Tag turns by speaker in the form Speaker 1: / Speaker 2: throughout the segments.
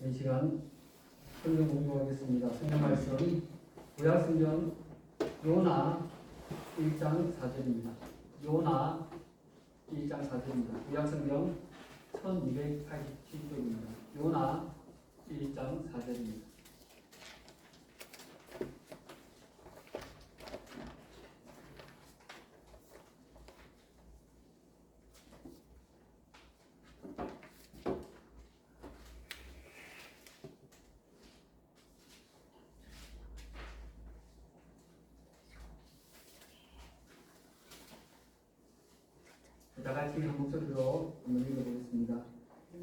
Speaker 1: 이 시간 성경 공부하겠습니다. 성경 말씀 구약성경 요나 1장 4절입니다. 요나 1장 4절입니다. 구약성경 1287쪽입니다. 요나 1장 4절입니다. 다 같이 한 목소리로 한번 읽어보겠습니다.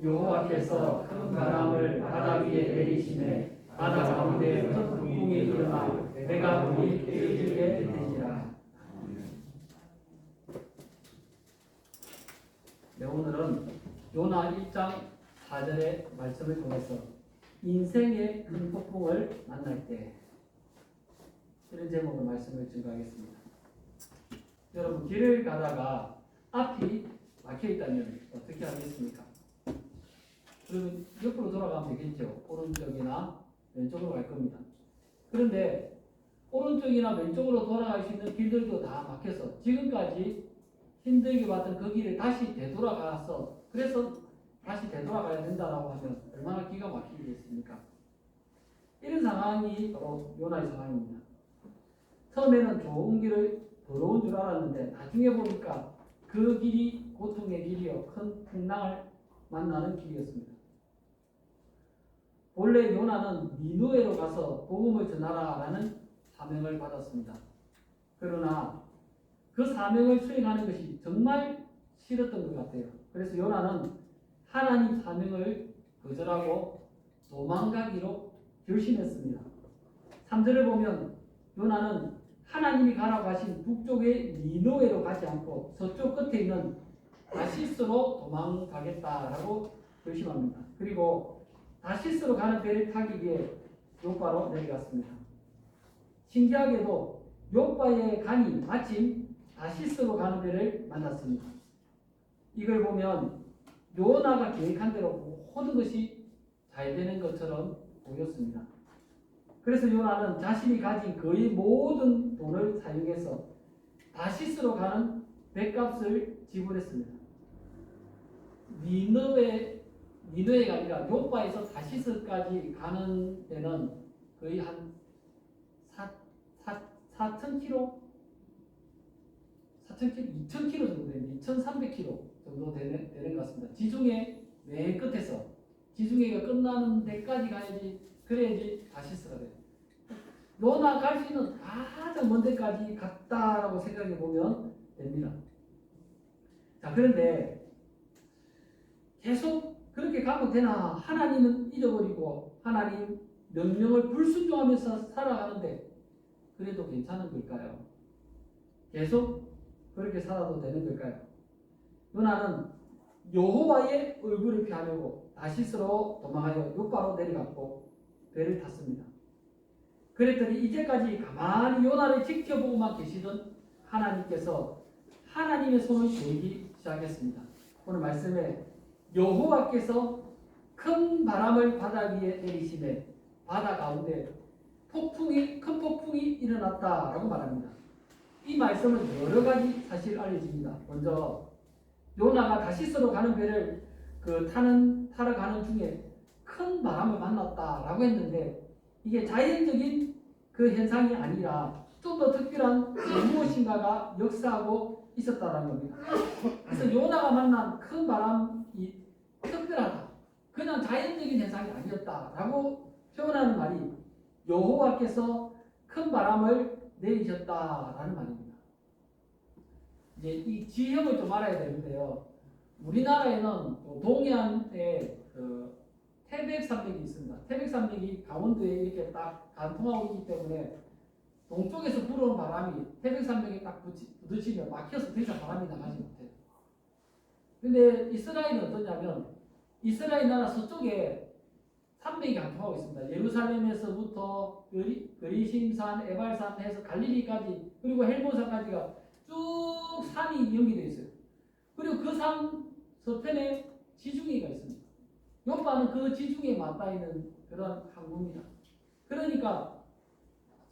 Speaker 1: 여호와께서 큰 바람을 바다 위에 내리시매 바다 가운데 큰 북풍이 일어나 내가 물이 깨어지게 되니라. 네, 오늘은 요나 1장 4절의 말씀을 통해서 인생의 큰 폭풍을 만날 때 이런 제목의 말씀을 증거하겠습니다. 여러분, 길을 가다가 앞이 막혀있다면 어떻게 하겠습니까? 그러면 옆으로 돌아가면 되겠죠. 오른쪽이나 왼쪽으로 갈 겁니다. 그런데 오른쪽이나 왼쪽으로 돌아갈 수 있는 길들도 다 막혀서 지금까지 힘들게 봤던 그 길을 다시 되돌아가서 그래서 다시 되돌아가야 된다라고 하면 얼마나 기가 막히겠습니까? 이런 상황이 바로 요나의 상황입니다. 처음에는 좋은 길을 더러운 줄 알았는데 나중에 보니까 그 길이 고통의 길이요 큰 풍랑을 만나는 길이었습니다. 본래 요나는 니느웨로 가서 복음을 전하라라는 사명을 받았습니다. 그러나 그 사명을 수행하는 것이 정말 싫었던 것 같아요. 그래서 요나는 하나님 사명을 거절하고 도망가기로 결심했습니다. 3절을 보면 요나는 하나님이 가라고 하신 북쪽의 니느웨로 가지 않고 서쪽 끝에 있는 다시스로 도망가겠다라고 결심합니다. 그리고 다시스로 가는 배를 타기 위해 요바로 내려갔습니다. 신기하게도 요바에 가니 마침 다시스로 가는 배를 만났습니다. 이걸 보면 요나가 계획한 대로 모든 것이 잘 되는 것처럼 보였습니다. 그래서 요나는 자신이 가진 거의 모든 돈을 사용해서 다시스로 가는 배값을 지불했습니다. 니느웨가 아니라 요바에서 다시스까지 가는 데는 거의 한 4,000km? 2,000km 정도 되는 2,300km 정도 되는 것 같습니다. 지중해 맨 끝에서 지중해가 끝나는 데까지 가야지 그래야지 다시스가 돼요. 요나 갈 수 있는 가장 먼 데까지 갔다라고 생각해 보면 됩니다. 자, 그런데 계속 그렇게 가면 되나? 하나님은 잊어버리고 하나님 명령을 불순종하면서 살아가는데 그래도 괜찮은 걸까요? 계속 그렇게 살아도 되는 걸까요? 요나는 여호와의 얼굴을 피하려고 다시스로 도망하여 요바로 내려갔고 배를 탔습니다. 그랬더니 이제까지 가만히 요나를 지켜보고만 계시던 하나님께서 하나님의 손을 대기 시작했습니다. 오늘 말씀에 여호와께서 큰 바람을 바다 위에 내리시매 바다 가운데 큰 폭풍이 일어났다라고 말합니다. 이 말씀은 여러 가지 사실 알려집니다. 먼저 요나가 다시스로 가는 배를 타러 가는 중에 큰 바람을 만났다라고 했는데 이게 자연적인 그 현상이 아니라 좀 더 특별한 무엇인가가 역사하고 있었다라는 겁니다. 그래서 요나가 만난 큰 바람이 특별하다. 그냥 자연적인 현상이 아니었다라고 표현하는 말이 여호와께서 큰 바람을 내리셨다라는 말입니다. 이제 이 지형을 좀 알아야 되는데요. 우리나라에는 동해안에 태백산맥이 있습니다. 태백산맥이 강원도에 이렇게 딱 관통하고 있기 때문에 동쪽에서 불어오는 바람이 태백산맥에 딱 부딪히면 막혀서 더 이상 바람이 나가지 못해요. 근데 이스라엘은 어떠냐면 이스라엘 나라 서쪽에 산맥이 관통하고 있습니다. 예루살렘에서부터 그리심산, 에발산 해서 갈릴리까지 그리고 헬몬산까지가 쭉 산이 연결되어 있어요. 그리고 그 산 서편에 지중해가 있습니다. 요파는 그 지중해에 맞닿아 있는 그런 항구입니다. 그러니까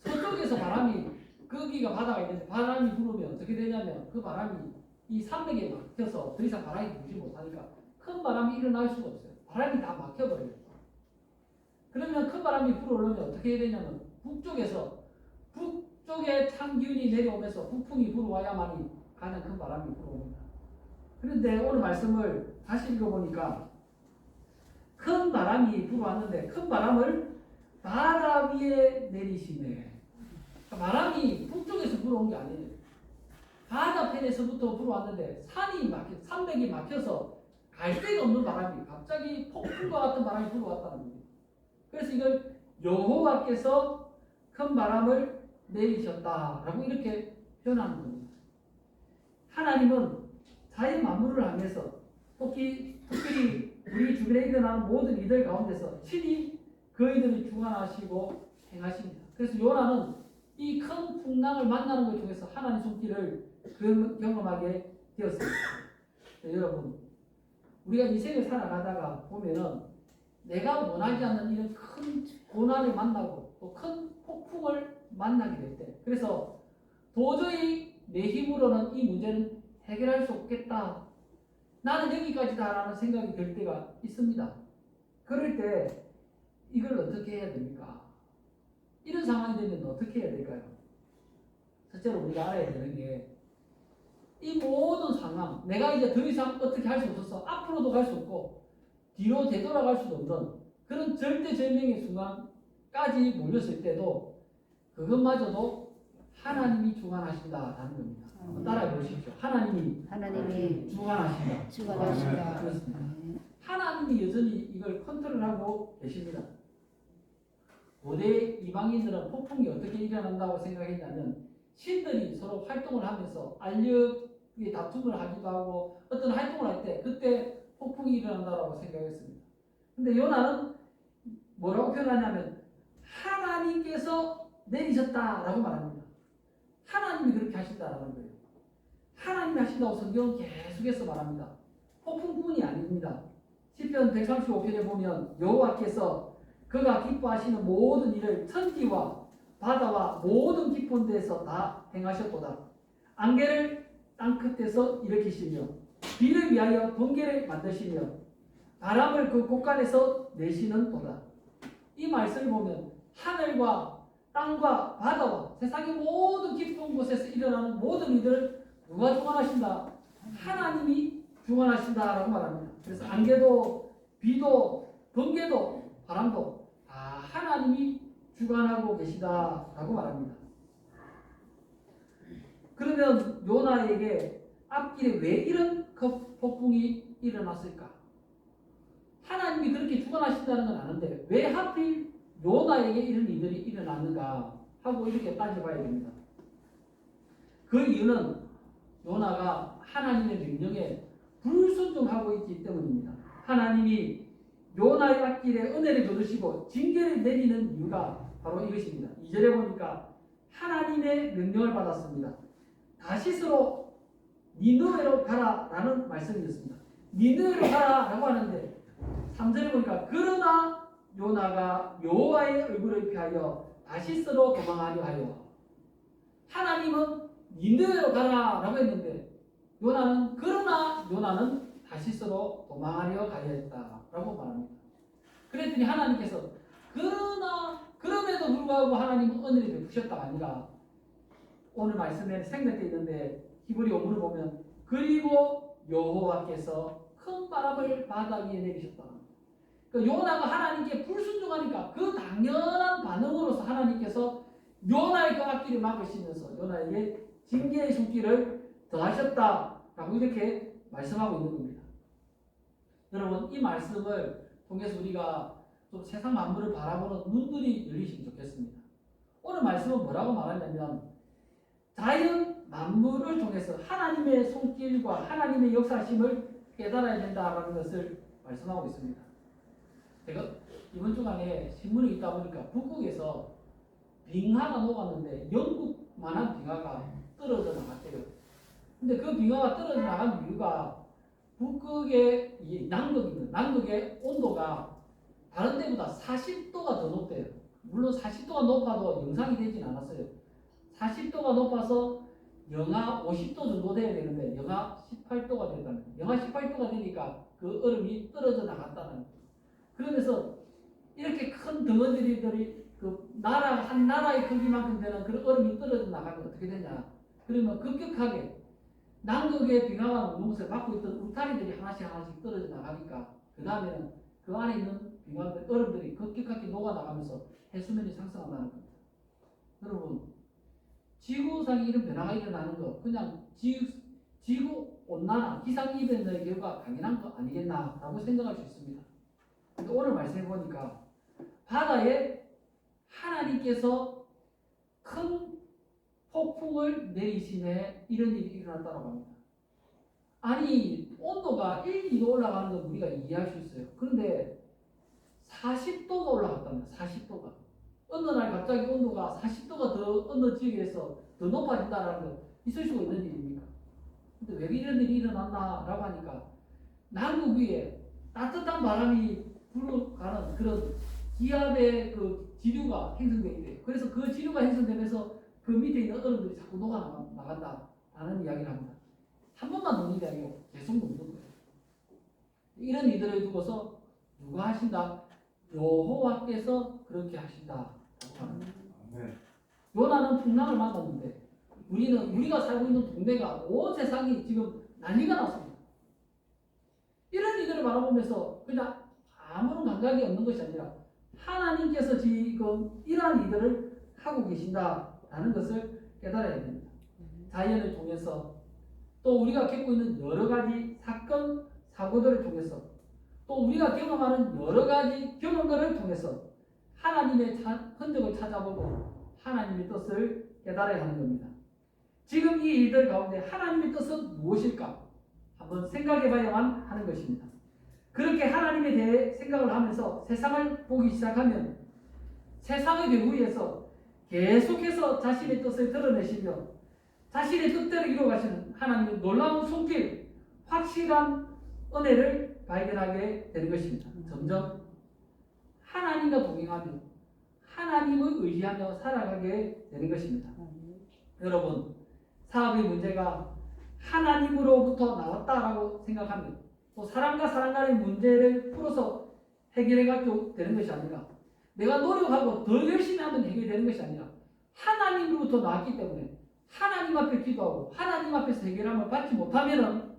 Speaker 1: 서쪽에서 바람이 거기가 바다가 있는데 바람이 불으면 어떻게 되냐면 그 바람이 이 산맥에 막혀서 더 이상 바람이 불지 못하니까 큰 바람이 일어날 수가 없어요. 바람이 다 막혀버려요. 그러면 큰 바람이 불어오려면 어떻게 해야 되냐면 북쪽에 찬 기운이 내려오면서 북풍이 불어와야만이 가장 큰 바람이 불어옵니다. 그런데 오늘 말씀을 다시 읽어보니까 큰 바람이 불어왔는데 큰 바람을 바다 위에 내리시네. 바람이 북쪽에서 불어온 게 아니에요. 바다편에서부터 불어왔는데 산맥이 막혀서 갈 데가 없는 바람이 갑자기 폭풍과 같은 바람이 불어왔다는 거예요. 그래서 이걸 여호와께서 큰 바람을 내리셨다라고 이렇게 표현하는 겁니다. 하나님은 자연 만물을 향해서 특히 우리 주변에 일어나는 모든 이들 가운데서 친히 그 이들을 주관하시고 행하십니다. 그래서 요나는 이 큰 풍랑을 만나는 것 중에서 하나님의 손길을 경험하게 되었습니다. 네, 여러분, 우리가 인생을 살아가다가 보면은 내가 원하지 않는 이런 큰 고난을 만나고 또 큰 폭풍을 만나게 될 때, 그래서 도저히 내 힘으로는 이 문제는 해결할 수 없겠다. 나는 여기까지다라는 생각이 들 때가 있습니다. 그럴 때 이걸 어떻게 해야 됩니까? 이런 상황이 되면 어떻게 해야 될까요? 첫째로 우리가 알아야 되는 게 이 모든 상황, 내가 이제 더 이상 어떻게 할 수 없어서 앞으로도 갈 수 없고 뒤로 되돌아갈 수도 없는 그런 절대절명의 순간까지 몰렸을 때도 그것마저도 하나님이 주관하신다라는 겁니다. 한번 따라해 보십시오. 하나님이 주관하신다. 그렇습니다. 하나님이 여전히 이걸 컨트롤하고 계십니다. 고대 이방인들은 폭풍이 어떻게 일어난다고 생각했냐면 신들이 서로 활동을 하면서 알력의 다툼을 하기도 하고 어떤 활동을 할 때 그때 폭풍이 일어난다고 생각했습니다. 근데 요나는 뭐라고 표현하냐면 하나님께서 내리셨다라고 말합니다. 하나님이 그렇게 하신다라는 거예요. 하나님이 하신다고 성경은 계속해서 말합니다. 폭풍뿐이 아닙니다. 시편 135편에 보면 여호와께서 그가 기뻐하시는 모든 일을 천지와 바다와 모든 깊은 데서 다 행하셨도다. 안개를 땅끝에서 일으키시며 비를 위하여 번개를 만드시며 바람을 그 곳간에서 내시는 도다. 이 말씀을 보면 하늘과 땅과 바다와 세상의 모든 깊은 곳에서 일어나는 모든 일들을 누가 주관하신다? 하나님이 주관하신다라고 말합니다. 그래서 안개도 비도 번개도 바람도 다 하나님이 주관하고 계시다라고 말합니다. 그러면 요나에게 앞길에 왜 이런 폭풍이 일어났을까? 하나님이 그렇게 주관하신다는 건 아는데 왜 하필 요나에게 이런 일들이 일어났는가 하고 이렇게 따져봐야 됩니다. 그 이유는 요나가 하나님의 명령에 불순종하고 있기 때문입니다. 하나님이 요나의 앞길에 은혜를 거두시고 징계를 내리는 이유가 바로 이것입니다. 2절에 보니까 하나님의 명령을 받았습니다. 다시스로 니느웨로 가라라는 말씀이었습니다. 니느웨로 가라라고 하는데 3절에 보니까 그러나 요나가 여호와의 얼굴을 피하여 다시스로 도망하려 하여 하나님은 니느웨로 가라라고 했는데 요나는 다시스로 도망하려 가야 했다라고 말합니다. 그랬더니 하나님께서 그럼에도 불구하고 하나님은 은혜를 베푸셨다가 아니라 오늘 말씀에 생략되어 있는데 히브리 원문을 보면 그리고 여호와께서 큰 바람을 바다 위에 내리셨다. 그러니까 요나가 하나님께 불순종하니까 그 당연한 반응으로서 하나님께서 요나의 그 앞길을 막으시면서 요나에게 징계의 손길을 더하셨다라고 이렇게 말씀하고 있는 겁니다. 여러분 이 말씀을 통해서 우리가 좀 세상 만물을 바라보는 눈들이 열리시면 좋겠습니다. 오늘 말씀은 뭐라고 말하냐면 자연 만물을 통해서 하나님의 손길과 하나님의 역사심을 깨달아야 된다라는 것을 말씀하고 있습니다. 제가 이번 주간에 신문이 있다 보니까 북극에서 빙하가 녹았는데 영국만한 빙하가 떨어져 나갔대요. 근데 그 빙하가 떨어져 나간 이유가 북극의 이 남극의 온도가 다른 데보다 40도가 더 높대요. 물론 40도가 높아도 영상이 되진 않았어요. 40도가 높아서 영하 50도 정도 돼야 되는데 영하 18도가 됐다는 거예요. 영하 18도가 되니까 그 얼음이 떨어져 나갔다는 거예요. 그러면서 이렇게 큰 덩어리들이 한 나라의 크기만큼 되는 그런 얼음이 떨어져 나가면 어떻게 되냐? 그러면 급격하게 남극의 빙하가 녹는 것을 막고 있던 울타리들이 하나씩 떨어져 나가니까 그 다음에는 그 안에 있는 빙하들, 얼음들이 급격하게 녹아나가면서 해수면이 상승한다는 겁니다. 여러분, 지구상에 이런 변화가 일어나는 거 그냥 지구온난화, 기상이변의 결과 당연한 거 아니겠나라고 생각할 수 있습니다. 근데 오늘 말씀해보니까 바다에 하나님께서 큰 폭풍을 내리심에 이런 일이 일어났다고 합니다. 아니 온도가 1, 2도 올라가는 건 우리가 이해할 수 있어요. 그런데 40도가 올라갔답니다. 40도가. 어느 날 갑자기 온도가 40도가 더 어느 지역에서 더 높아진다는 거 있을 수가 있는 일입니까? 근데 왜 이런 일이 일어났나라고 하니까 남극 위에 따뜻한 바람이 불어가는 그런 기압의 그 지류가 형성되어 있대요. 그래서 그 지류가 형성되면서 그 밑에 있는 얼음들이 자꾸 녹아나간다라는 이야기를 합니다. 한 번만 녹는 게 아니고 계속 녹는 거예요. 이런 이들을 두고서 누가 하신다? 여호와께서 그렇게 하신다. 요나는 풍랑을 만났는데 우리가 살고 있는 동네가 온 세상이 지금 난리가 났습니다. 이런 이들을 바라보면서 그냥 아무런 감각이 없는 것이 아니라 하나님께서 지금 이러한 이들을 하고 계신다라는 것을 깨달아야 됩니다. 자연을 통해서 또 우리가 겪고 있는 여러 가지 사건, 사고들을 통해서 또 우리가 경험하는 여러 가지 경험들을 통해서 하나님의 흔적을 찾아보고 하나님의 뜻을 깨달아야 하는 겁니다. 지금 이 일들 가운데 하나님의 뜻은 무엇일까? 한번 생각해 봐야만 하는 것입니다. 그렇게 하나님에 대해 생각을 하면서 세상을 보기 시작하면 세상의 배후에서 계속해서 자신의 뜻을 드러내시며 자신의 뜻대로 이루어가시는 하나님의 놀라운 손길, 확실한 은혜를 발견하게 되는 것입니다. 점점 하나님과 동행하며 하나님을 의지하며 살아가게 되는 것입니다. 여러분, 사업의 문제가 하나님으로부터 나왔다라고 생각하면 또 사람과 사람 간의 문제를 풀어서 해결해가지고 되는 것이 아니라 내가 노력하고 더 열심히 하면 해결되는 것이 아니라 하나님으로부터 나왔기 때문에 하나님 앞에 기도하고 하나님 앞에서 해결함을 받지 못하면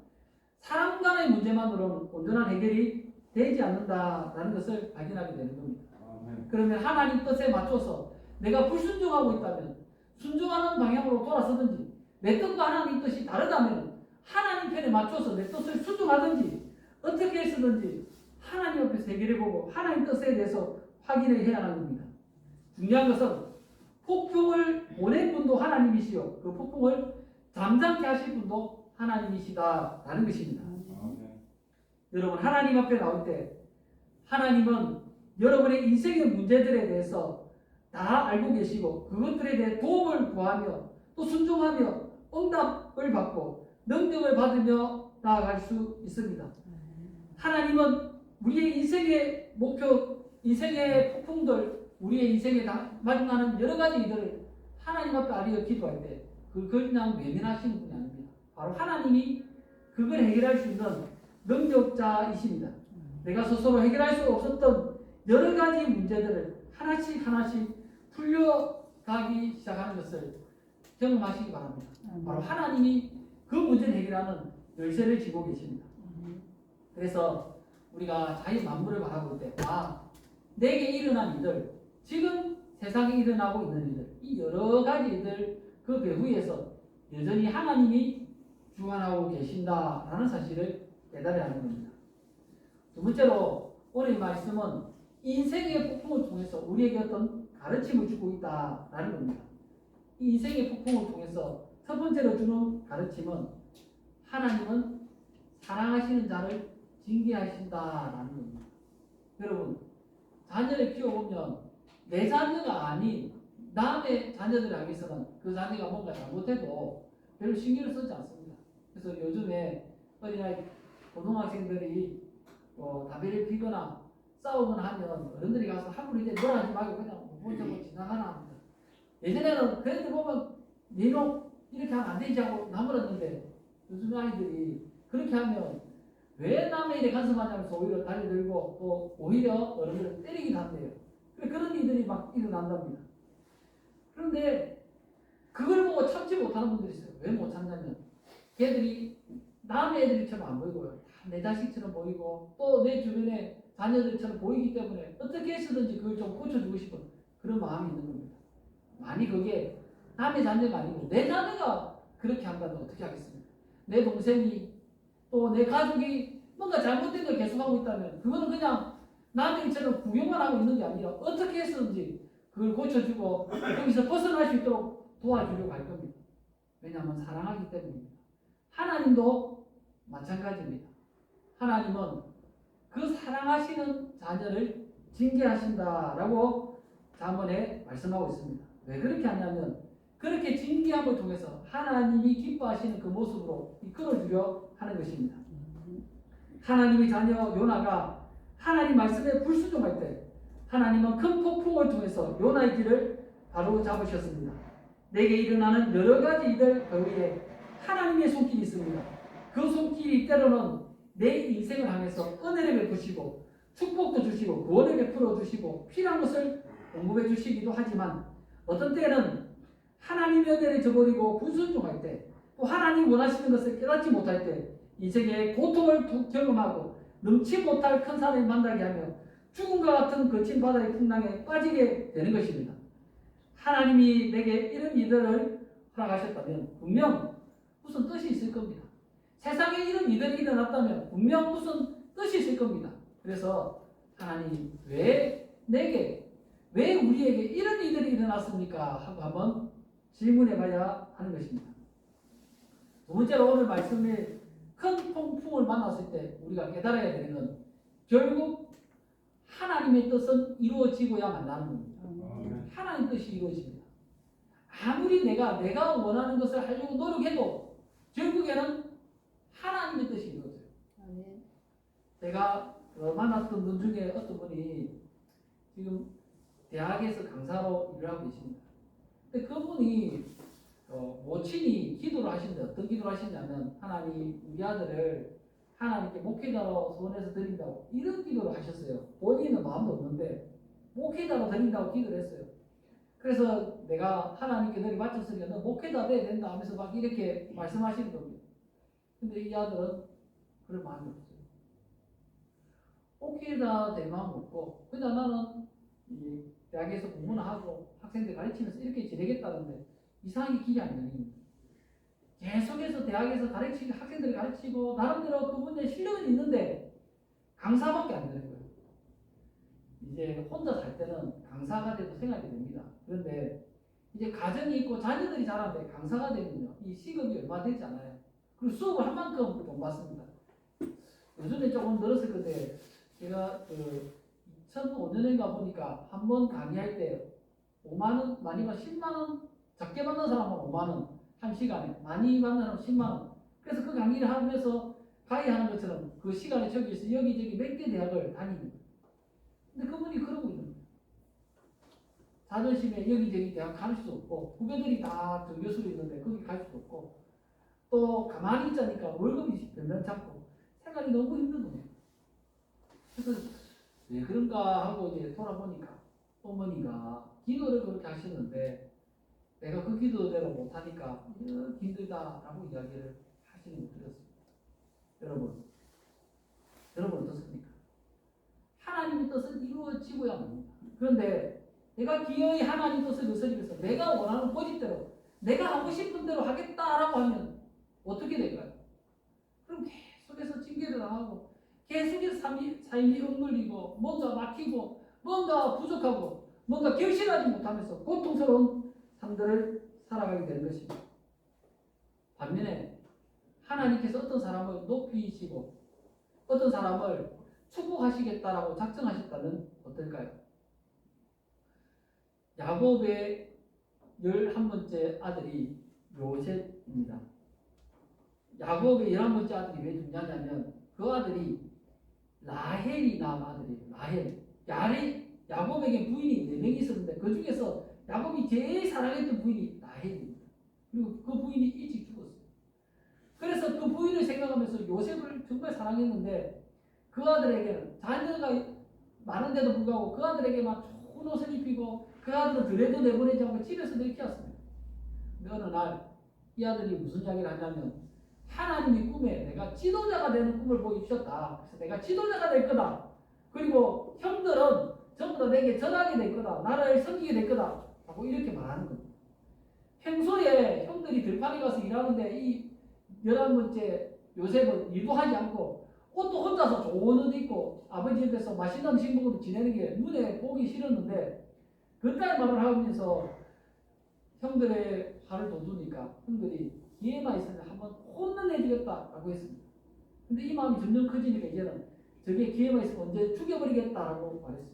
Speaker 1: 사람 간의 문제만으로는 온전한 해결이 되지 않는다라는 것을 발견하게 되는 겁니다. 그러면 하나님 뜻에 맞춰서 내가 불순종하고 있다면 순종하는 방향으로 돌아서든지 내 뜻과 하나님 뜻이 다르다면 하나님 편에 맞춰서 내 뜻을 순종하든지 어떻게 했었는지 하나님 앞에서 해결해보고 하나님 뜻에 대해서 확인을 해야 하는 겁니다. 중요한 것은 폭풍을 보낸 분도 하나님이시요 그 폭풍을 잠잠케 하실 분도 하나님이시다라는 것입니다. 여러분, 하나님 앞에 나올 때 하나님은 여러분의 인생의 문제들에 대해서 다 알고 계시고 그것들에 대해 도움을 구하며 또 순종하며 응답을 받고 능력을 받으며 나아갈 수 있습니다. 하나님은 우리의 인생의 목표, 인생의 폭풍들, 우리의 인생에 마주하는 여러 가지 일들을 하나님 앞에 아뢰어 기도할 때 그걸 그냥 외면하시는 분이 아닙니다. 바로 하나님이 그걸 해결할 수 있는 능력자이십니다. 내가 스스로 해결할 수 없었던 여러 가지 문제들을 하나씩 풀려가기 시작하는 것을 경험하시기 바랍니다. 바로 하나님이 그 문제를 해결하는 열쇠를 쥐고 계십니다. 그래서 우리가 자연 만물을 바라볼 때 내게 일어난 일들, 지금 세상에 일어나고 있는 일들, 이 여러 가지 일들 그 배후에서 여전히 하나님이 주관하고 계신다라는 사실을 깨달아야 하는 겁니다. 두 번째로 오늘 말씀은 인생의 폭풍을 통해서 우리에게 어떤 가르침을 주고 있다라는 겁니다. 이 인생의 폭풍을 통해서 첫 번째로 주는 가르침은 하나님은 사랑하시는 자를 징계하신다라는 겁니다. 여러분, 자녀를 키워보면 내 자녀가 아닌 남의 자녀들을 위해서는 그 자녀가 뭔가 잘못해도 별로 신경을 쓰지 않습니다. 그래서 요즘에 어린아이 고등학생들이 담배를 피거나 싸우거나 하면 어른들이 가서 함부로 이제 놀아하지 말고 그냥 먼저 지나가나 합니다. 예전에는 그래도 보면 니로 이렇게 하면 안 되지 하고 나무랐는데 요즘 아이들이 그렇게 하면 왜 남의 일에 간섭하냐면서 오히려 달려들고 또 오히려 어른들을 때리기도 한대요. 그런 일들이 막 일어난답니다. 그런데 그걸 보고 참지 못하는 분들이 있어요. 왜 못 참냐면 걔들이 남의 애들처럼 안 보이고요. 다 내 자식처럼 보이고 또 내 주변에 자녀들처럼 보이기 때문에 어떻게 해서든지 그걸 좀 고쳐주고 싶은 그런 마음이 있는 겁니다. 만약 그게 남의 자녀가 아니고 내 자녀가 그렇게 한다면 어떻게 하겠습니까? 내 동생이 또 내 가족이 뭔가 잘못된 걸 계속하고 있다면 그거는 그냥 남의 일처럼 구경만 하고 있는 게 아니라 어떻게 해서든지 그걸 고쳐주고 거기서 벗어날 수 있도록 도와주려고 할 겁니다. 왜냐하면 사랑하기 때문입니다. 하나님도 마찬가지입니다. 하나님은 그 사랑하시는 자녀를 징계하신다라고 잠언에 말씀하고 있습니다. 왜 그렇게 하냐면 그렇게 징계함을 통해서 하나님이 기뻐하시는 그 모습으로 이끌어주려 하는 것입니다. 하나님의 자녀 요나가 하나님 말씀에 불순종할 때 하나님은 큰 폭풍을 통해서 요나의 길을 바로 잡으셨습니다. 내게 일어나는 여러 가지 일들 그 위에 하나님의 손길이 있습니다. 그 손길이 때로는 내 인생을 향해서 은혜를 베푸시고 축복도 주시고 구원을 베풀어 주시고 필요한 것을 공급해 주시기도 하지만 어떤 때는 하나님의 은혜를 저버리고 불순종할 때 또 하나님 원하시는 것을 깨닫지 못할 때 인생의 고통을 경험하고 넘치 못할 큰 산을 만나게 하며 죽음과 같은 거친 바다의 풍랑에 빠지게 되는 것입니다. 하나님이 내게 이런 일들을 허락하셨다면 분명 무슨 뜻이 있을 겁니다. 세상에 이런 일들이 일어났다면 분명 무슨 뜻이 있을 겁니다. 그래서 하나님 왜 내게 왜 우리에게 이런 일들이 일어났습니까? 하고 한번 질문해 봐야 하는 것입니다. 두 번째로 오늘 말씀에 큰 폭풍을 만났을 때 우리가 깨달아야 되는 건 결국 하나님의 뜻은 이루어지고야 만나는 겁니다. 하나님 뜻이 이루어집니다. 아무리 내가 원하는 것을 하려고 노력해도 결국에는 하나님의 뜻이 이루어져요. 제가 만났던 분 중에 어떤 분이 지금 대학에서 강사로 일을 하고 계십니다. 근데 그분이 모친이 기도를 하시는데 어떤 기도를 하시냐면 하나님 우리 아들을 하나님께 목회자로 소원해서 드린다고 이런 기도를 하셨어요. 본인은 마음도 없는데 목회자로 드린다고 기도를 했어요. 그래서 내가 하나님께 너를 바쳤으니까 너 목회자 돼야 된다 하면서 막 이렇게 말씀하시는 겁니다. 근데 이 아들은 그럴 마음이 없어요. 목회자 될 마음 없고 그냥 나는 이 대학에서 공부나 하고 학생들 가르치면서 이렇게 지내겠다는데 이상하게 길이 안 열립니다. 계속해서 대학에서 가르치고 학생들 가르치고 나름대로 그분의 실력은 있는데 강사밖에 안 되는 거예요. 이제 혼자 살 때는 강사가 돼도 생각이 됩니다. 그런데 이제 가정이 있고 자녀들이 자라는데 강사가 되면요 이 시급이 얼마 되지 않아요. 그리고 수업을 한 만큼 돈 받습니다. 요즘에 조금 늘었을 건데 제가 2005년인가 보니까 한 번 강의할 때 5만원 많이 받 10만원 적게 받는 사람은 5만원 한 시간에 많이 받는 사람은 10만원. 그래서 그 강의를 하면서 강의하는 것처럼 그 시간에 저기서 여기저기 몇 개 대학을 다니는 거예요. 근데 그분이 그러고 있는 거예요. 자존심에 여기저기 대학 갈 수 없고 후배들이 다 정교수로 있는데 거기 갈 수도 없고 또 가만히 있자니까 월급이 변변찮고 생활이 너무 힘든 거예요. 그래서 왜 그런가 하고 이제 돌아보니까 어머니가 기도를 그렇게 하셨는데 내가 그 기도대로 못하니까 이렇게 힘들다라고 이야기를 하시는 걸 들었습니다. 여러분 어떻습니까? 하나님의 뜻은 이루어지고야 합니다. 그런데 내가 기어이 하나님 뜻을 거스리면서 내가 원하는 고집대로 내가 하고 싶은 대로 하겠다라고 하면 어떻게 될까요? 그럼 계속해서 징계를 당하고 계속해서 삶이 억눌리고 뭔가 막히고 뭔가 부족하고 뭔가 결실하지 못하면서 고통스러운 삶들을 살아가게 되는 것입니다. 반면에 하나님께서 어떤 사람을 높이시고 어떤 사람을 축복하시겠다라고 작정하셨다면 어떨까요? 야곱의 11번째 아들이 요셉입니다. 야곱의 11번째 아들이 왜 중요하냐면 그 아들이 라헬이 낳은 아들이에요. 야곱에게 부인이 4명이 있었는데 그 중에서 야곱이 제일 사랑했던 부인이 라헬입니다. 그리고 그 부인이 일찍 죽었어요. 그래서 그 부인을 생각하면서 요셉을 정말 사랑했는데 그 아들에게는 자녀가 많은데도 불구하고 그 아들에게만 좋은 옷을 입히고 그 아들은 들에도 내보내지 않고 집에서 늘 키웠습니다. 근데 어느 날 이 아들이 무슨 이야기를 하냐면 하나님이 꿈에 내가 지도자가 되는 꿈을 보여주셨다. 그래서 내가 지도자가 될 거다. 그리고 형들은 전부 다 내게 전하게 될 거다. 나라를 섬기게 될 거다. 라고 이렇게 말하는 겁니다. 평소에 형들이 들판에 가서 일하는데 이 11번째 요셉은 일도 하지 않고 옷도 혼자서 좋은 옷 입고 아버지 집에서 맛있는 음식 먹으러 지내는 게 눈에 보기 싫었는데 그딴 말을 하면서 형들의 화를 돋우니까 형들이 기회만 있으면 한번 혼내주겠다라고 했습니다. 근데 이 마음이 점점 커지니까 이제는 저게 기회만 있으면 언제 죽여버리겠다라고 말했어요.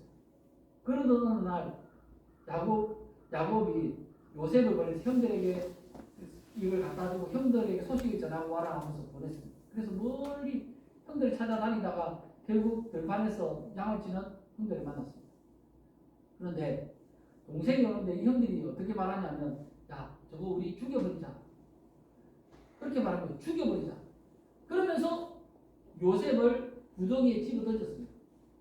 Speaker 1: 그러던 어느 날 야곱이 요셉을 보내서 형들에게 이걸 갖다 주고 형들에게 소식을 전하고 와라 하면서 보냈습니다. 그래서 멀리 형들을 찾아다니다가 결국 들판에서 양을 치는 형들을 만났습니다. 그런데 동생이 오는데 이 형들이 어떻게 말하냐면 야 저거 우리 죽여버리자. 그렇게 말한 거예요. 죽여버리자. 그러면서 요셉을 구덩이에 집어던졌습니다.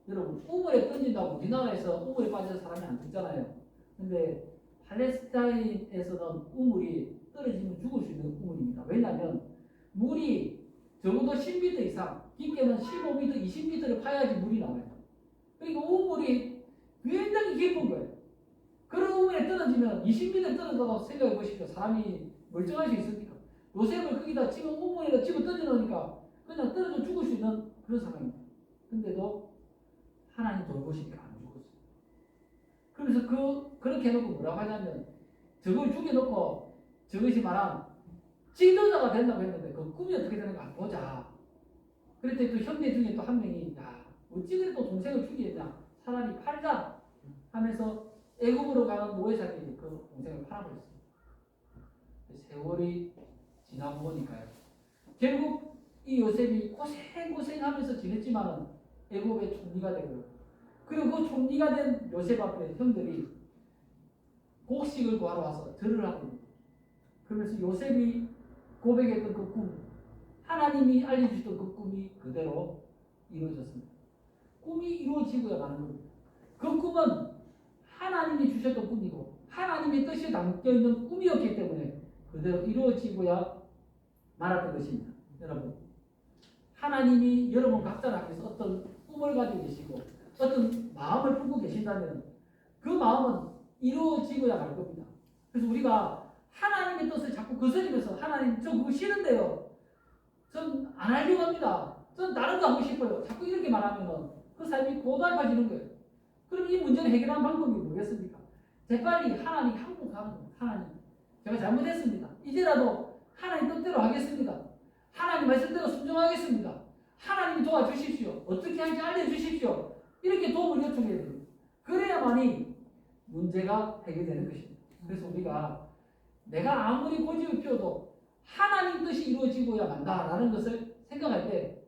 Speaker 1: 여러분 우물에 던진다고 우리나라에서 우물에 빠져서 사람이 안 죽잖아요. 근데 팔레스타인에서는 우물이 떨어지면 죽을 수 있는 우물입니다. 왜냐하면 물이 적어도 10m 이상, 깊게는 15m, 20m를 파야지 물이 나와요. 그러니까 우물이 굉장히 깊은 거예요. 그런 우물에 떨어지면 20m 떨어져서 생각해 보십시오. 사람이 멀쩡할 수 있습니까? 요셉을 거기다 지금 우물에다 집어 던져놓으니까 그냥 떨어져 죽을 수 있는 그런 상황입니다. 근데도 하나님 돌보시니까 안 죽었어요. 그러면서 그렇게 해놓고 뭐라고 하냐면 저걸 죽여놓고 저것이 말한 지도자가 된다고 했는데 그 꿈이 어떻게 되는가 보자. 그랬더니 또 형제 중에 또 한 명이 야 어찌 그래도 동생을 죽이냐 차라리 팔자 하면서 애굽으로 가는 노예사들이 그 동생을 팔아버렸습니다. 세월이 지나고 보니까요. 결국 이 요셉이 고생하면서 지냈지만은 애굽의 총리가 되고요. 그리고 그 총리가 된 요셉 앞에 형들이 곡식을 구하러 와서 절을 하고 있습니다. 그러면서 요셉이 고백했던 그 꿈, 하나님이 알려주셨던 그 꿈이 그대로 이루어졌습니다. 꿈이 이루어지고야 마는 겁니다. 그 꿈은 하나님이 주셨던 꿈이고 하나님의 뜻이 담겨있는 꿈이었기 때문에 그대로 이루어지고야 말았던 것입니다. 여러분, 하나님이 여러분 각자 앞에서 어떤 꿈을 가지고 계시고 어떤 마음을 품고 계신다면 그 마음은 이루어지고야 말 겁니다. 그래서 우리가 하나님의 뜻을 자꾸 거스리면서 하나님 저 그거 싫은데요. 전 안 하려고 합니다. 전 다른 거 하고 싶어요. 자꾸 이렇게 말하면 그 삶이 고달파지는 거예요. 그럼 이 문제를 해결하는 방법이 뭐겠습니까? 재빨리 하나님 항복하는 거예요. 하나님 제가 잘못했습니다. 이제라도 하나님 뜻대로 하겠습니다. 하나님 말씀대로 순종하겠습니다. 하나님이 도와주십시오. 어떻게 할지 알려주십시오. 이렇게 도움을 요청해야 됩니다. 그래야만이 문제가 해결되는 것입니다. 그래서 우리가 내가 아무리 고집을 피워도 하나님 뜻이 이루어지고야 만다라는 것을 생각할 때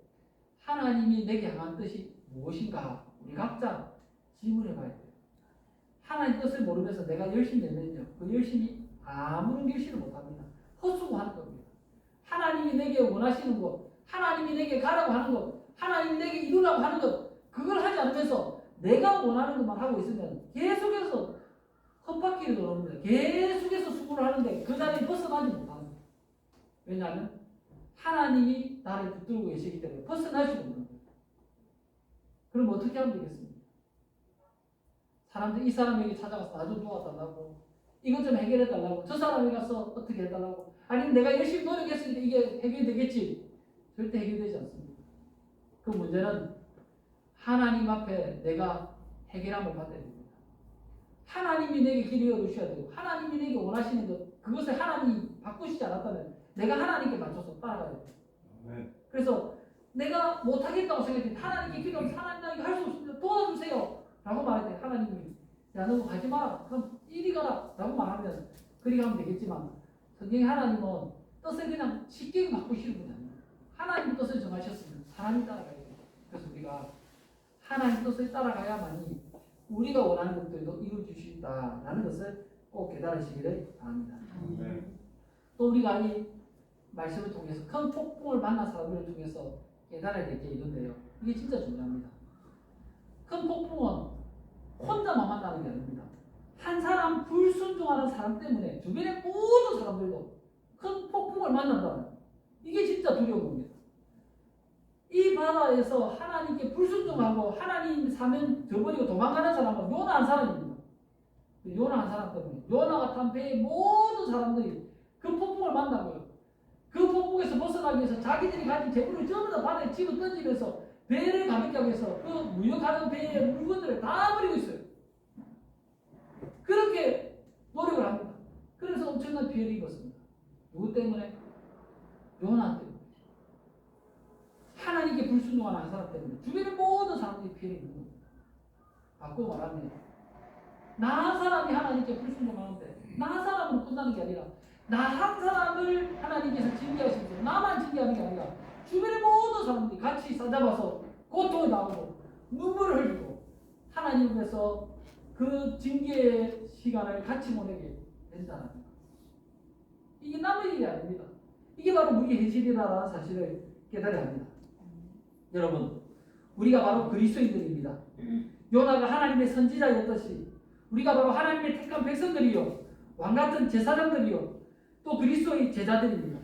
Speaker 1: 하나님이 내게 향한 뜻이 무엇인가 우리 각자 질문해 봐야 돼요. 하나님 뜻을 모르면서 내가 열심히 내면요. 그 열심히 아무런 결실을 못합니다. 헛수고하는 겁니다. 하나님이 내게 원하시는 것, 하나님이 내게 가라고 하는 것, 하나님이 내게 이루라고 하는 것, 그걸 하지 않으면서 내가 원하는 것만 하고 있으면 계속해서 헛바퀴를 도는 거예요. 계속해서 수고를 하는데 그 자리에 벗어나지 못합니다. 왜냐하면 하나님이 나를 붙들고 계시기 때문에 벗어날 수가 없는 거예요. 그럼 어떻게 하면 되겠습니까? 사람들이 이 사람에게 찾아가서 나 좀 도와달라고, 이것 좀 해결해달라고, 저 사람에 가서 어떻게 해달라고, 아니면 내가 열심히 노력했으니까 이게 해결되겠지. 절대 해결되지 않습니다. 그 문제는 하나님 앞에 내가 해결함을 받아야 됩니다. 하나님이 내게 길을 열어주셔야 되고 하나님이 내게 원하시는 것, 그것을 하나님이 바꾸시지 않았다면 내가 하나님께 맞춰서 따라가야 돼요. 그래서 내가 못하겠다고 생각했더니 하나님께 기도하면 하나님 나 이거 할 수 없습니다. 도와주세요. 라고 말할 때 하나님이 야 너 가지 마라. 그럼 이리 가라. 라고 말하면 그리 가면 되겠지만 성경의 하나님은 뜻을 그냥 쉽게 바꾸시는 분이 아니에요. 하나님 뜻을 정하셨으면 사람이 따라가야 돼요. 그래서 우리가 하나님 뜻을 따라가야만이 우리가 원하는 것들도 이루어질 수 있다라는 것을 꼭 깨달으시기를 바랍니다. 또 우리가 이 말씀을 통해서 큰 폭풍을 만난 사람들을 통해서 깨달아야 될 게 있는데요. 이게 진짜 중요합니다. 큰 폭풍은 혼자만 만나는 게 아닙니다. 한 사람 불순종하는 사람 때문에 주변의 모든 사람들도 큰 폭풍을 만난다는 이게 진짜 두려운 겁니다. 이 바다에서 하나님께 불순종하고 하나님 사명 저버리고 도망가는 사람은 요나 한 사람입니다. 요나 한 사람 때문에 요나가 탄 배의 모든 사람들이 그 폭풍을 만나고요. 그 폭풍에서 벗어나기 위해서 자기들이 가진 재물을 전부 다 바다에 집어 던지면서 배를 가볍게 하기 위해서 그 무역하는 배의 물건들을 다 버리고 있어요. 그렇게 노력을 합니다. 그래서 엄청난 피해를 입었습니다. 누구 때문에? 요나 때문에. 하나님께 불순종하는 한 사람 때문에 주변의 모든 사람들이 피해를 입는 겁니다. 바꾸고 말하면 나 한 사람이 하나님께 불순종하는데 나 한 사람으로 끝나는 게 아니라 나 한 사람을 하나님께서 징계하시면서 나만 징계하는 게 아니라 주변의 모든 사람들이 같이 싸잡아서 고통을 당하고 눈물을 흘리고 하나님께서 그 징계의 시간을 같이 보내게 된다는 겁니다. 이게 남의 일이 아닙니다. 이게 바로 우리의 현실이라는 사실을 깨달아야 합니다. 여러분, 우리가 바로 그리스도인들입니다. 요나가 하나님의 선지자였듯이 우리가 바로 하나님의 택한 백성들이요, 왕같은 제사장들이요, 또 그리스도의 제자들입니다.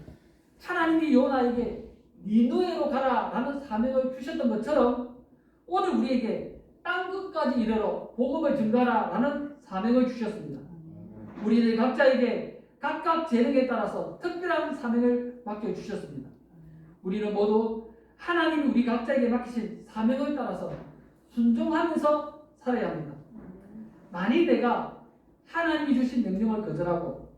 Speaker 1: 하나님이 요나에게 니느웨로 가라라는 사명을 주셨던 것처럼 오늘 우리에게 땅끝까지 이르러 복음을 전가라라는 사명을 주셨습니다. 우리들 각자에게 각각 재능에 따라서 특별한 사명을 맡겨주셨습니다. 우리는 모두 하나님이 우리 각자에게 맡기신 사명을 따라서 순종하면서 살아야 합니다. 만일 내가 하나님이 주신 명령을 거절하고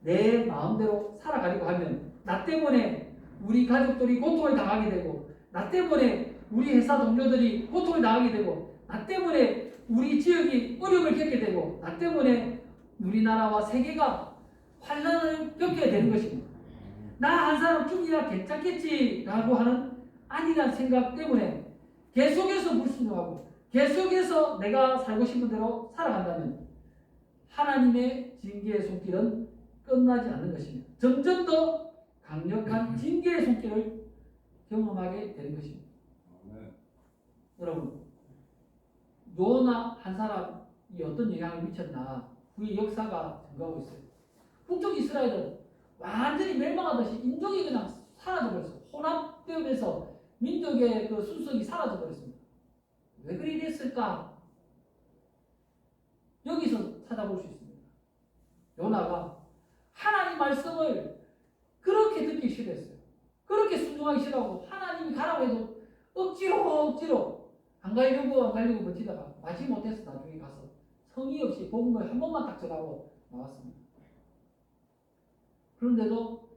Speaker 1: 내 마음대로 살아가려고 하면 나 때문에 우리 가족들이 고통을 당하게 되고 나 때문에 우리 회사 동료들이 고통을 당하게 되고 나 때문에 우리 지역이 어려움을 겪게 되고 나 때문에 우리나라와 세계가 환난을 겪게 되는 것입니다. 나 한 사람 죽이야 괜찮겠지라고 하는 아니란 생각 때문에 계속해서 불순종하고 계속해서 내가 살고 싶은 대로 살아간다면 하나님의 징계의 손길은 끝나지 않는 것입니다. 점점 더 강력한 징계의 손길을 경험하게 되는 것입니다. 여러분, 요나 한 사람이 어떤 영향을 미쳤나 그의 역사가 증가하고 있어요. 북쪽 이스라엘은 완전히 멸망하듯이 인종이 그냥 사라져버렸어요. 혼합되면서 민족의 그 순수성이 사라져버렸습니다. 왜 그리 됐을까? 여기서 찾아볼 수 있습니다. 요나가 하나님 말씀을 그렇게 듣기 싫어했어요. 그렇게 순종하기 싫어하고 하나님이 가라고 해도 억지로 안 가려고 버티다가 마지 못해서 나중에 가서 성의 없이 복음을 한 번만 딱 전하고 나왔습니다. 그런데도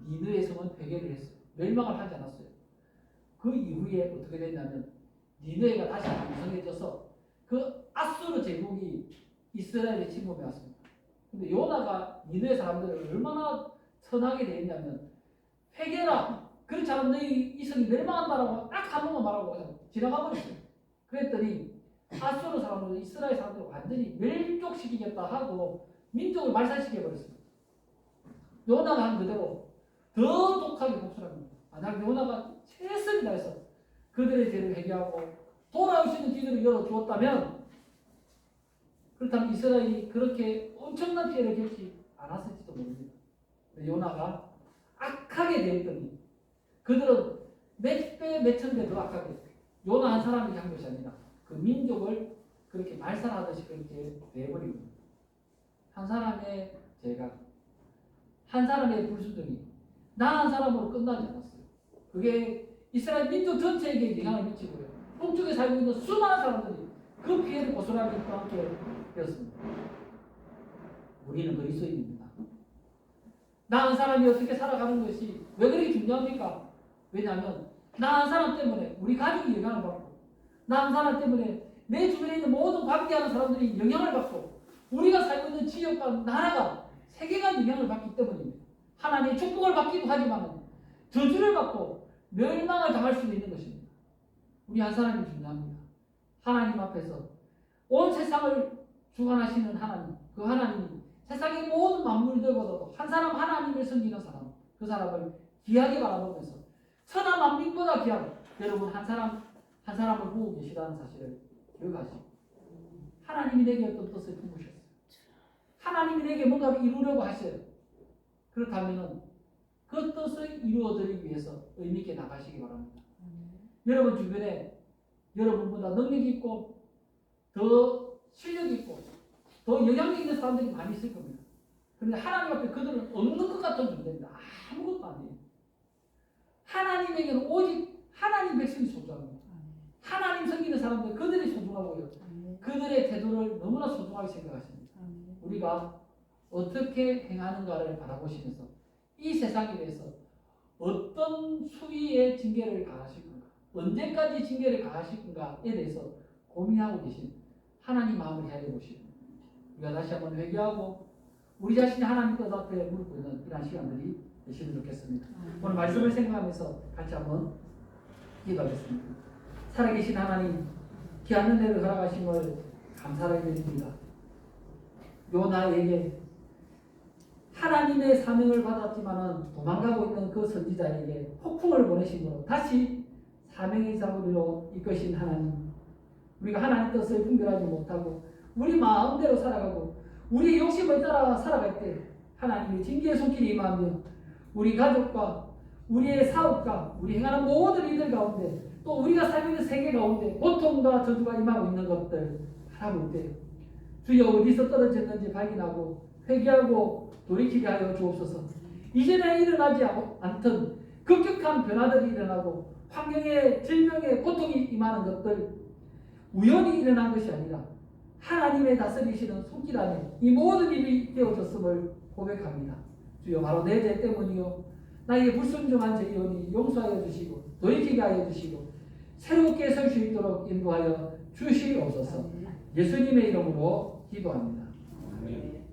Speaker 1: 니느웨 성은 회개를 했어요. 멸망을 하지 않았어요. 그 이후에 어떻게 됐냐면 니느웨가 다시 강성해져서 그 아수르 제국이 이스라엘에 침범해 왔습니다. 근데 요나가 니느웨 사람들을 얼마나 천하게 되었냐면 회개라, 그렇지 않으면 너희 이 성이 멸망한다라고 딱 한 번만 말하고 그냥 지나가 버렸어요. 그랬더니 아수르 사람들, 이스라엘 사람들을 완전히 멸족시키겠다 하고 민족을 말살시켜 버렸습니다. 요나가 한 그대로 더 독하게 복수를 합니다. 만약 요나가 최선을 다해서 그들의 죄를 회개하고 돌아올 수 있는 기회를 열어주었다면 그렇다면 이스라엘이 그렇게 엄청난 피해를 겪지 않았을지도 모릅니다. 요나가 악하게 되었더니 그들은 몇 배, 몇 천 배 더 악하게 요나 한 사람이 한 것이 아니라 그 민족을 그렇게 말살하듯이 그렇게 돼버리고 한 사람의 죄가 한 사람의 불순종이 나 한 사람으로 끝나지 않았어요. 그게 이스라엘 민족 전체에게 영향을 미치고요. 북쪽에 살고 있는 수많은 사람들이 그 피해를 고소하게 함께 되었습니다. 우리는 그리스도인입니다. 나 한 사람이 어떻게 살아가는 것이 왜 그렇게 중요합니까? 왜냐하면 나 한 사람 때문에 우리 가족이 영향을 받고 나 한 사람 때문에 내 주변에 있는 모든 관계하는 사람들이 영향을 받고 우리가 살고 있는 지역과 나라가 세계가 영향을 받기 때문입니다. 하나님의 축복을 받기도 하지만 저주를 받고 멸망을 당할 수도 있는 것입니다. 우리 한 사람이 중요합니다. 하나님 앞에서 온 세상을 주관하시는 하나님, 그 하나님이 세상의 모든 만물들보다도 한 사람 하나님을 섬기는 사람, 그 사람을 귀하게 바라보면서 천하 만민보다 귀한 여러분 한 사람을 보고 계시다는 사실을 기억하시고 하나님이 내게 어떤 뜻을 품으셨어요. 하나님이 내게 뭔가를 이루려고 하셔요. 그렇다면 그 뜻을 이루어드리기 위해서 의미 있게 나가시기 바랍니다. 여러분 주변에 여러분보다 능력 있고 더 실력 있고 더 영향력 있는 사람들이 많이 있을 겁니다. 그런데 하나님 앞에 그들은 없는 것 같은 존재입니다. 아무것도 아니에요. 하나님에게는 오직 하나님 백성이 소중합니다. 하나님 섬기는 사람들 그들이 소중하고요. 그들의 태도를 너무나 소중하게 생각하십니다. 우리가 어떻게 행하는가를 바라보시면서 이 세상에 대해서 어떤 수위의 징계를 가하실 건가, 언제까지 징계를 가하실 건가에 대해서 고민하고 계신 하나님 마음을 헤아려 보시고 우리가 다시 한번 회개하고 우리 자신이 하나님 뜻 앞에 무릎 꿇는 이러한 시간들이 되시면 좋겠습니다. 오늘 말씀을 생각하면서 같이 한번 기도하겠습니다. 살아계신 하나님, 귀한 은혜를 허락하심을 감사하게 드립니다. 요나에게 하나님의 사명을 받았지만은 도망가고 있는 그 선지자에게 폭풍을 보내심으로 다시 사명의 자리로 이끄신 하나님, 우리가 하나님 뜻을 분별하지 못하고 우리 마음대로 살아가고 우리 욕심을 따라 살아갈 때 하나님의 징계의 손길이 임하며 우리 가족과 우리의 사업과 우리 행하는 모든 일들 가운데 또 우리가 살고 있는 세계 가운데 고통과 저주가 임하고 있는 것들 바라볼 때 주여 어디서 떨어졌는지 발견하고 회개하고 돌이키게 하여 주옵소서. 이전에 일어나지 않던 급격한 변화들이 일어나고 환경에 질병에 고통이 임하는 것들 우연히 일어난 것이 아니라 하나님의 다스리시는 손길 안에 이 모든 일이 되어졌음을 고백합니다. 주여 바로 내 죄 때문이요 나에게 불순종한 죄이오니 용서하여 주시고 돌이키게 하여 주시고 새롭게 설 수 있도록 인도하여 주시옵소서. 예수님의 이름으로 기도합니다.
Speaker 2: 아멘.